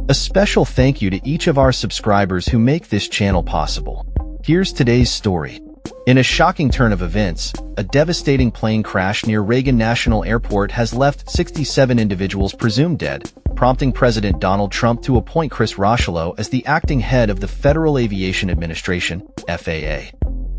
A special thank you to each of our subscribers who make this channel possible. Here's today's story. In a shocking turn of events, a devastating plane crash near Reagan National Airport has left 67 individuals presumed dead, prompting President Donald Trump to appoint Chris Rocheleau as the acting head of the Federal Aviation Administration, FAA.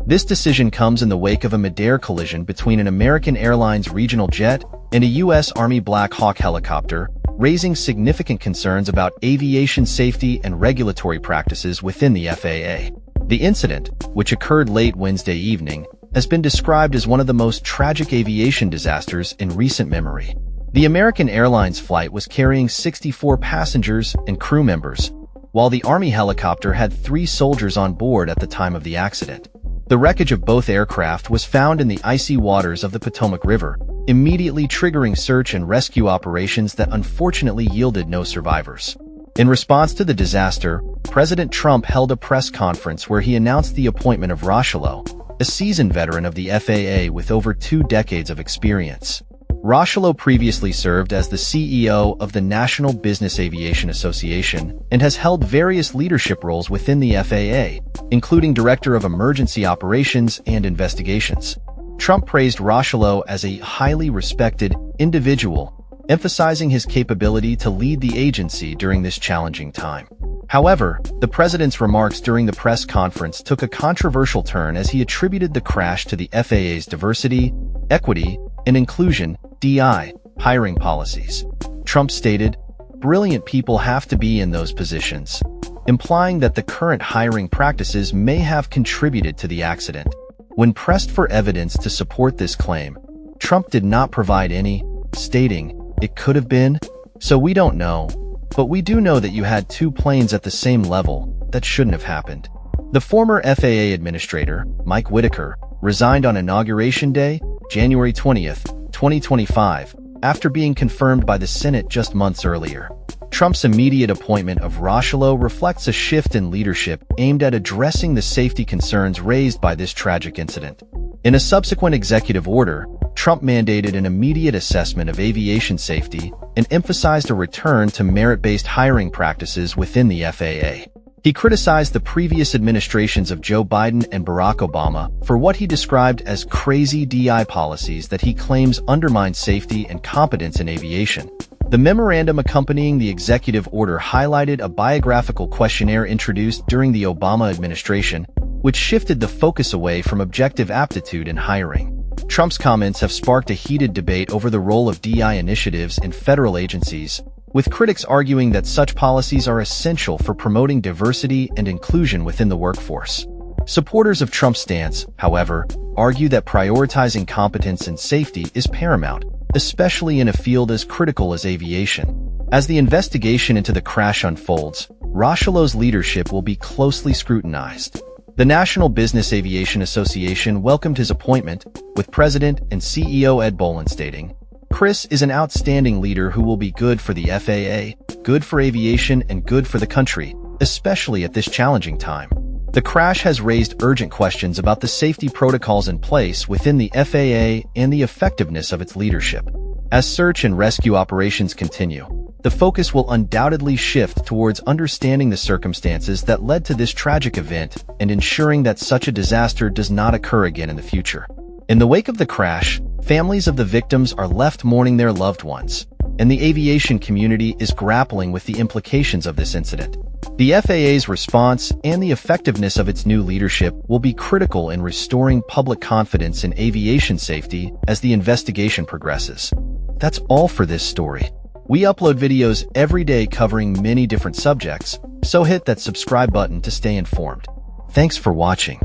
This decision comes in the wake of a mid-air collision between an American Airlines regional jet and a U.S. Army Black Hawk helicopter, raising significant concerns about aviation safety and regulatory practices within the FAA. The incident, which occurred late Wednesday evening, has been described as one of the most tragic aviation disasters in recent memory. The American Airlines flight was carrying 64 passengers and crew members, while the Army helicopter had 3 soldiers on board at the time of the accident. The wreckage of both aircraft was found in the icy waters of the Potomac River, immediately triggering search and rescue operations that unfortunately yielded no survivors. In response to the disaster, President Trump held a press conference where he announced the appointment of Rocheleau, a seasoned veteran of the FAA with over 2 decades of experience. Rocheleau previously served as the CEO of the National Business Aviation Association and has held various leadership roles within the FAA, including Director of Emergency Operations and Investigations. Trump praised Rocheleau as a highly respected individual, emphasizing his capability to lead the agency during this challenging time. However, the president's remarks during the press conference took a controversial turn as he attributed the crash to the FAA's diversity, equity, and inclusion (DI) hiring policies. Trump stated, "Brilliant people have to be in those positions," implying that the current hiring practices may have contributed to the accident. When pressed for evidence to support this claim, Trump did not provide any, stating, "It could have been, so we don't know, but we do know that you had 2 planes at the same level. That shouldn't have happened." The former FAA administrator, Mike Whitaker, resigned on Inauguration Day, January 20th, 2025, after being confirmed by the Senate just months earlier. Trump's immediate appointment of Rocheleau reflects a shift in leadership aimed at addressing the safety concerns raised by this tragic incident. In a subsequent executive order, Trump mandated an immediate assessment of aviation safety and emphasized a return to merit-based hiring practices within the FAA. He criticized the previous administrations of Joe Biden and Barack Obama for what he described as crazy DI policies that he claims undermine safety and competence in aviation. The memorandum accompanying the executive order highlighted a biographical questionnaire introduced during the Obama administration, which shifted the focus away from objective aptitude in hiring. Trump's comments have sparked a heated debate over the role of DI initiatives in federal agencies, with critics arguing that such policies are essential for promoting diversity and inclusion within the workforce. Supporters of Trump's stance, however, argue that prioritizing competence and safety is paramount, especially in a field as critical as aviation. As the investigation into the crash unfolds, Rocheleau's leadership will be closely scrutinized. The National Business Aviation Association welcomed his appointment, with President and CEO Ed Bolin stating, "Chris is an outstanding leader who will be good for the FAA, good for aviation, and good for the country, especially at this challenging time." The crash has raised urgent questions about the safety protocols in place within the FAA and the effectiveness of its leadership. As search and rescue operations continue, the focus will undoubtedly shift towards understanding the circumstances that led to this tragic event and ensuring that such a disaster does not occur again in the future. In the wake of the crash, families of the victims are left mourning their loved ones, and the aviation community is grappling with the implications of this incident. The FAA's response and the effectiveness of its new leadership will be critical in restoring public confidence in aviation safety as the investigation progresses. That's all for this story. We upload videos every day covering many different subjects, so hit that subscribe button to stay informed. Thanks for watching.